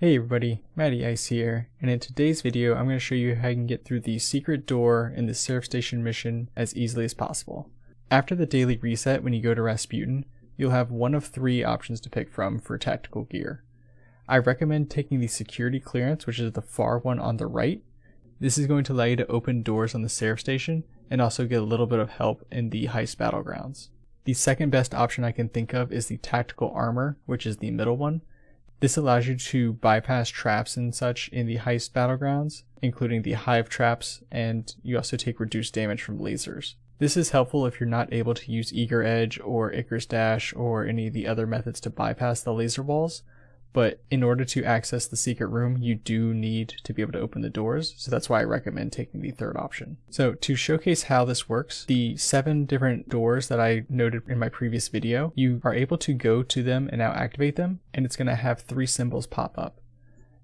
Hey everybody, Matty Ice here, and in today's video I'm going to show you how you can get through the secret door in the Seraph Station mission as easily as possible. After the daily reset, when you go to Rasputin, you'll have one of three options to pick from for tactical gear. I recommend taking the security clearance, which is the far one on the right. This is going to allow you to open doors on the Seraph Station and also get a little bit of help in the heist battlegrounds. The second best option I can think of is the tactical armor, which is the middle one. This allows you to bypass traps and such in the heist battlegrounds, including the hive traps, and you also take reduced damage from lasers. This is helpful if you're not able to use Eager Edge or Icarus Dash or any of the other methods to bypass the laser walls, but in order to access the secret room, you do need to be able to open the doors, so that's why I recommend taking the third option. So to showcase how this works, the 7 different doors that I noted in my previous video, you are able to go to them and now activate them, and it's going to have 3 symbols pop up.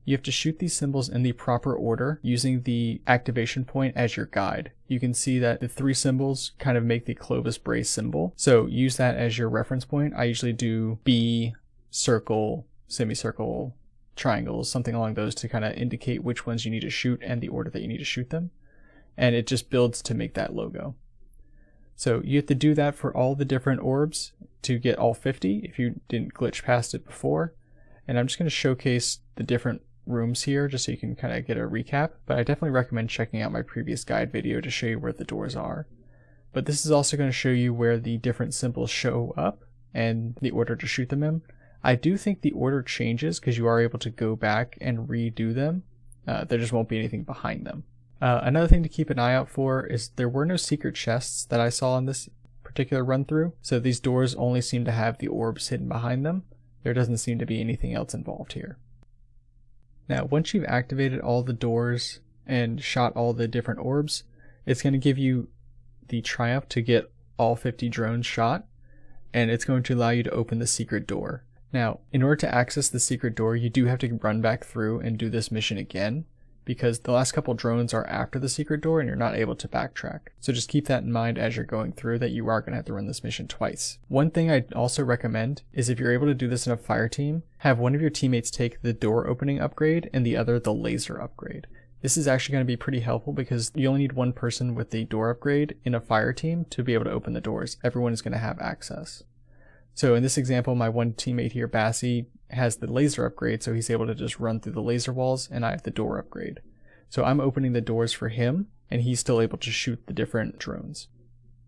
You have to shoot these symbols in the proper order using the activation point as your guide. You can see that the 3 symbols kind of make the Clovis brace symbol, so use that as your reference point. I usually do B, circle, semicircle, triangles, something along those to kind of indicate which ones you need to shoot and the order that you need to shoot them. And it just builds to make that logo. So you have to do that for all the different orbs to get all 50 if you didn't glitch past it before. And I'm just going to showcase the different rooms here just so you can kind of get a recap, but I definitely recommend checking out my previous guide video to show you where the doors are. But this is also going to show you where the different symbols show up and the order to shoot them in. I do think the order changes because you are able to go back and redo them. There just won't be anything behind them. Another thing to keep an eye out for is there were no secret chests that I saw in this particular run through, so these doors only seem to have the orbs hidden behind them. There doesn't seem to be anything else involved here. Now once you've activated all the doors and shot all the different orbs, it's going to give you the triumph to get all 50 drones shot, and it's going to allow you to open the secret door. Now, in order to access the secret door, you do have to run back through and do this mission again, because the last couple drones are after the secret door and you're not able to backtrack. So just keep that in mind as you're going through, that you are going to have to run this mission twice. One thing I'd also recommend is if you're able to do this in a fire team, have one of your teammates take the door opening upgrade and the other the laser upgrade. This is actually going to be pretty helpful because you only need one person with the door upgrade in a fire team to be able to open the doors. Everyone is going to have access. So in this example, my one teammate here, Bassie, has the laser upgrade, so he's able to just run through the laser walls, and I have the door upgrade. So I'm opening the doors for him, and he's still able to shoot the different drones.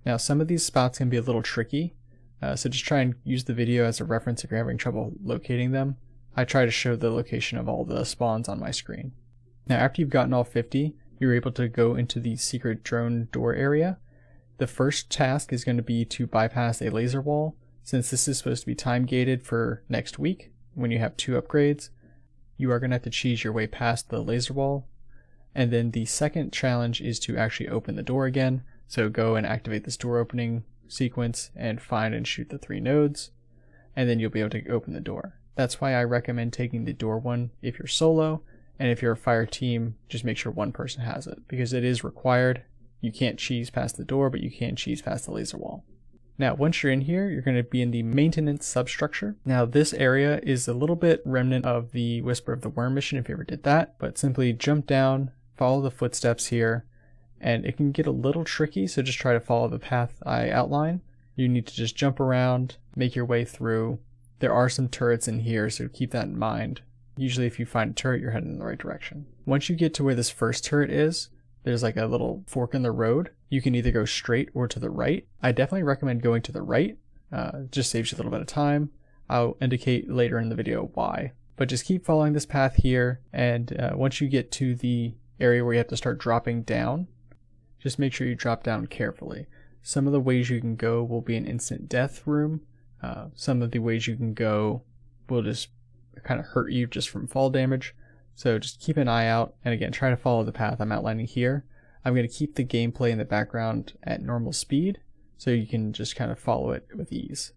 Now some of these spots can be a little tricky, so just try and use the video as a reference if you're having trouble locating them. I try to show the location of all the spawns on my screen. Now after you've gotten all 50, you're able to go into the secret drone door area. The first task is going to be to bypass a laser wall. Since this is supposed to be time gated for next week, when you have 2 upgrades, you are going to have to cheese your way past the laser wall. And then the second challenge is to actually open the door again. So go and activate this door opening sequence and find and shoot the 3 nodes, and then you'll be able to open the door. That's why I recommend taking the door one if you're solo, and if you're a fire team, just make sure one person has it, because it is required. You can't cheese past the door, but you can cheese past the laser wall. Now once you're in here, you're going to be in the maintenance substructure. Now this area is a little bit remnant of the Whisper of the Worm mission if you ever did that, but simply jump down, follow the footsteps here, and it can get a little tricky, so just try to follow the path I outline. You need to just jump around, make your way through. There are some turrets in here, so keep that in mind. Usually if you find a turret, you're heading in the right direction. Once you get to where this first turret is, there's like a little fork in the road. You can either go straight or to the right. I definitely recommend going to the right. Just saves you a little bit of time. I'll indicate later in the video why. But just keep following this path here, and once you get to the area where you have to start dropping down, just make sure you drop down carefully. Some of the ways you can go will be an instant death room. Some of the ways you can go will just kind of hurt you just from fall damage. So just keep an eye out, and again, try to follow the path I'm outlining here. I'm going to keep the gameplay in the background at normal speed, so you can just kind of follow it with ease.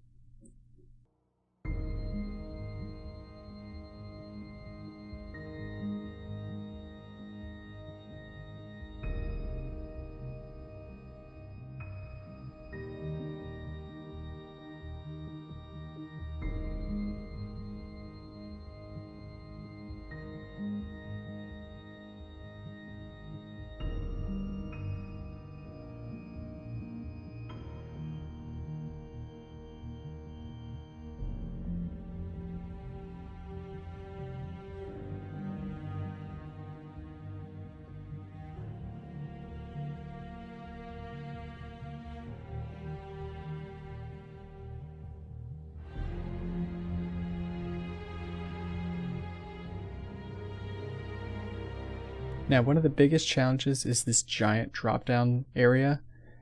Now, one of the biggest challenges is this giant drop down area,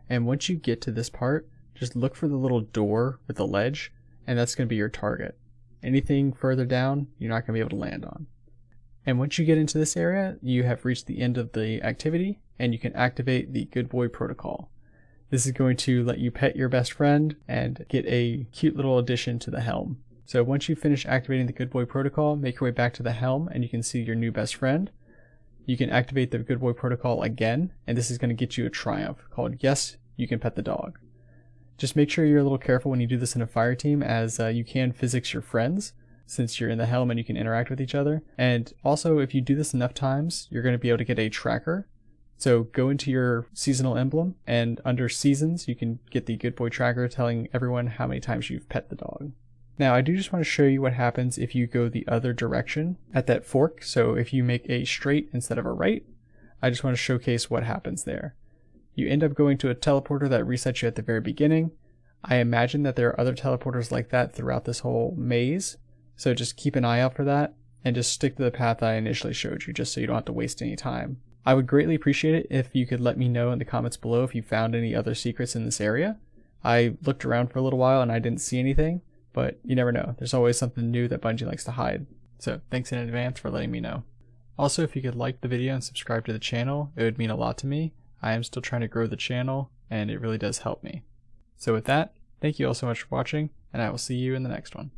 and once you get to this part, just look for the little door with the ledge, and that's going to be your target. Anything further down, you're not going to be able to land on. And once you get into this area, you have reached the end of the activity, and you can activate the Good Boy protocol. This is going to let you pet your best friend and get a cute little addition to the helm. So once you finish activating the Good Boy protocol, make your way back to the helm and you can see your new best friend. You can activate the Good Boy protocol again, and this is going to get you a triumph called Yes, You Can Pet the Dog. Just make sure you're a little careful when you do this in a fire team, as you can physics your friends since you're in the helm and you can interact with each other. And also, if you do this enough times, you're going to be able to get a tracker. So go into your seasonal emblem, and under seasons you can get the Good Boy tracker telling everyone how many times you've pet the dog. Now, I do just want to show you what happens if you go the other direction at that fork. So if you make a straight instead of a right, I just want to showcase what happens there. You end up going to a teleporter that resets you at the very beginning. I imagine that there are other teleporters like that throughout this whole maze, so just keep an eye out for that, and just stick to the path I initially showed you, just so you don't have to waste any time. I would greatly appreciate it if you could let me know in the comments below if you found any other secrets in this area. I looked around for a little while and I didn't see anything, but you never know. There's always something new that Bungie likes to hide. So thanks in advance for letting me know. Also, if you could like the video and subscribe to the channel, it would mean a lot to me. I am still trying to grow the channel, and it really does help me. So with that, thank you all so much for watching, and I will see you in the next one.